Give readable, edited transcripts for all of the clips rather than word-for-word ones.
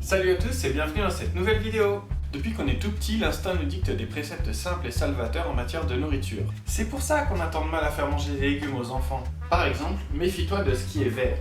Salut à tous et bienvenue dans cette nouvelle vidéo. Depuis qu'on est tout petit, l'instinct nous dicte des préceptes simples et salvateurs en matière de nourriture. C'est pour ça qu'on a tant de mal à faire manger des légumes aux enfants. Par exemple, méfie-toi de ce qui est vert.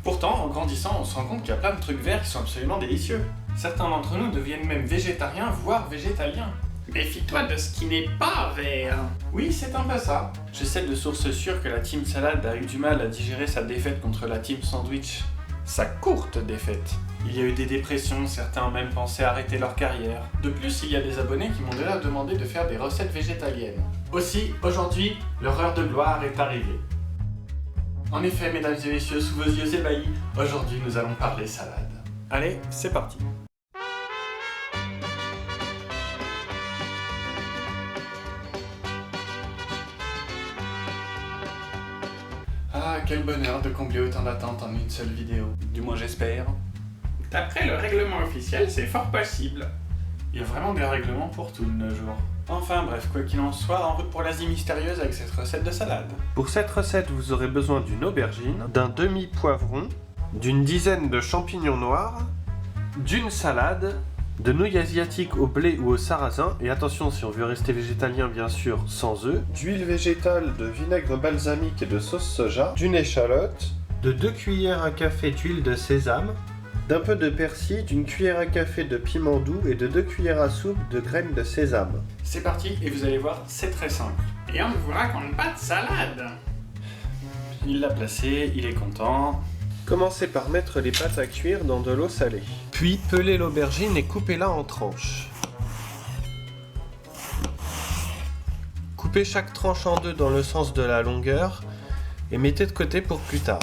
Pourtant, en grandissant, on se rend compte qu'il y a plein de trucs verts qui sont absolument délicieux. Certains d'entre nous deviennent même végétariens, voire végétaliens. Méfie-toi de ce qui n'est pas vert. Oui, c'est un peu ça. Je sais de sources sûres que la team salade a eu du mal à digérer sa défaite contre la team sandwich. Sa courte défaite. Il y a eu des dépressions, certains ont même pensé arrêter leur carrière. De plus, il y a des abonnés qui m'ont déjà demandé de faire des recettes végétaliennes. Aussi, aujourd'hui, leur heure de gloire est arrivée. En effet, mesdames et messieurs, sous vos yeux ébahis, aujourd'hui nous allons parler salade. Allez, c'est parti. Ah, quel bonheur de combler autant d'attentes en une seule vidéo. Du moins j'espère. D'après le règlement officiel, c'est fort possible. Il y a vraiment des règlements pour tout de nos jours. Enfin bref, quoi qu'il en soit, en route pour l'Asie mystérieuse avec cette recette de salade. Pour cette recette, vous aurez besoin d'une aubergine, d'un demi-poivron, d'une dizaine de champignons noirs, d'une salade, de nouilles asiatiques au blé ou au sarrasin, et attention si on veut rester végétalien bien sûr, sans œufs, d'huile végétale, de vinaigre balsamique et de sauce soja, d'une échalote, de 2 cuillères à café d'huile de sésame, d'un peu de persil, d'une cuillère à café de piment doux et de 2 cuillères à soupe de graines de sésame. C'est parti et vous allez voir, c'est très simple. Et on ne vous raconte pas de salade. Il l'a placé, il est content. Commencez par mettre les pâtes à cuire dans de l'eau salée. Puis pelez l'aubergine et coupez-la en tranches. Coupez chaque tranche en deux dans le sens de la longueur et mettez de côté pour plus tard.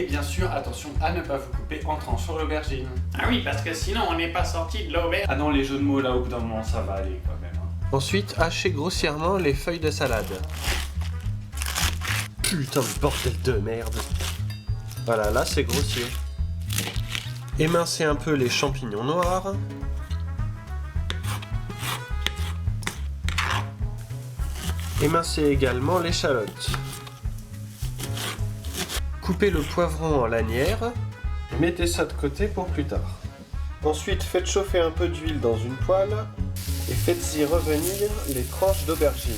Et bien sûr, attention à ne pas vous couper en tranches sur l'aubergine. Ah oui, parce que sinon on n'est pas sorti de l'auberge. Ah non, les jeux de mots là au bout d'un moment ça va aller quand même. Ensuite, hachez grossièrement les feuilles de salade. Putain de bordel de merde. Voilà, là c'est grossier. Émincez un peu les champignons noirs. Émincez également l'échalote. Coupez le poivron en lanières et mettez ça de côté pour plus tard. Ensuite, faites chauffer un peu d'huile dans une poêle et faites-y revenir les tranches d'aubergines.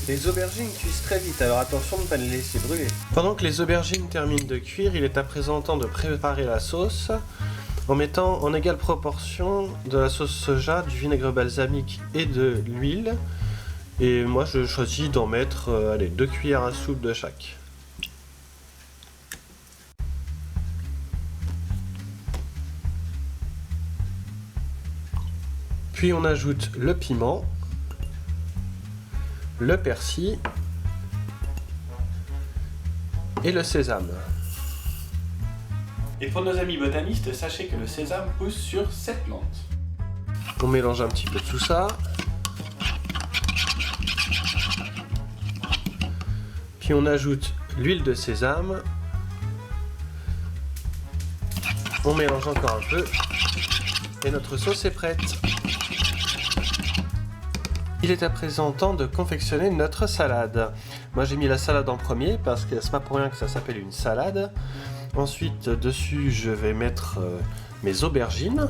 Les aubergines cuisent très vite, alors attention de ne pas les laisser brûler. Pendant que les aubergines terminent de cuire, il est à présent temps de préparer la sauce en mettant en égale proportion de la sauce soja, du vinaigre balsamique et de l'huile. Et moi je choisis d'en mettre 2 cuillères à soupe de chaque. Puis on ajoute le piment, le persil et le sésame. Et pour nos amis botanistes, sachez que le sésame pousse sur cette plante. On mélange un petit peu tout ça. Puis on ajoute l'huile de sésame. On mélange encore un peu. Et notre sauce est prête. Il est à présent temps de confectionner notre salade. Moi j'ai mis la salade en premier parce que c'est pas pour rien que ça s'appelle une salade. Ensuite dessus je vais mettre mes aubergines.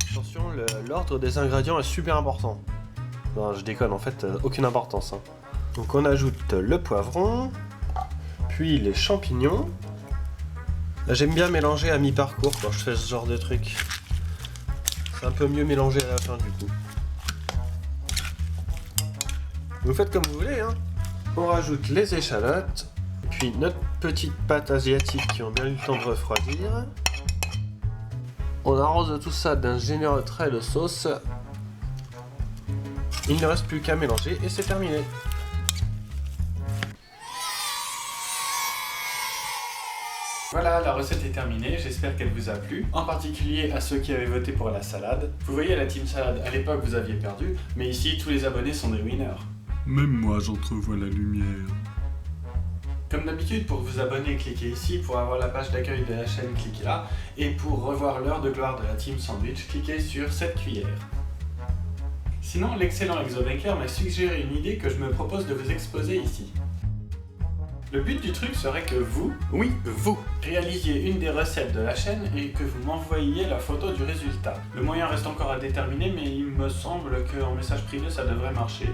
Attention, l'ordre des ingrédients est super important. Non, je déconne, en fait aucune importance. Donc on ajoute le poivron, puis les champignons. J'aime bien mélanger à mi-parcours quand je fais ce genre de truc. C'est un peu mieux mélangé à la fin du coup. Vous faites comme vous voulez, hein. On rajoute les échalotes, puis notre petite pâte asiatique qui ont bien eu le temps de refroidir. On arrose tout ça d'un généreux trait de sauce. Il ne reste plus qu'à mélanger et c'est terminé. Voilà, la recette est terminée, j'espère qu'elle vous a plu, en particulier à ceux qui avaient voté pour la salade. Vous voyez, la team salade, à l'époque vous aviez perdu, mais ici tous les abonnés sont des winners. Même moi j'entrevois la lumière. Comme d'habitude, pour vous abonner, cliquez ici, pour avoir la page d'accueil de la chaîne, cliquez là, et pour revoir l'heure de gloire de la team sandwich, cliquez sur cette cuillère. Sinon, l'excellent Exobaker m'a suggéré une idée que je me propose de vous exposer ici. Le but du truc serait que vous, oui, vous, réalisiez une des recettes de la chaîne et que vous m'envoyiez la photo du résultat. Le moyen reste encore à déterminer, mais il me semble qu'en message privé ça devrait marcher.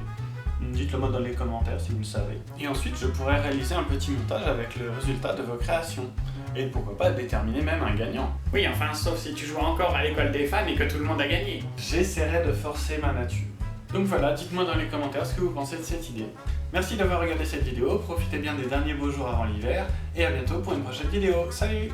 Dites-le moi dans les commentaires si vous le savez. Et ensuite je pourrais réaliser un petit montage avec le résultat de vos créations. Et pourquoi pas déterminer même un gagnant. Oui, enfin, sauf si tu joues encore à l'école des fans et que tout le monde a gagné. J'essaierai de forcer ma nature. Donc voilà, dites-moi dans les commentaires ce que vous pensez de cette idée. Merci d'avoir regardé cette vidéo, profitez bien des derniers beaux jours avant l'hiver, et à bientôt pour une prochaine vidéo. Salut!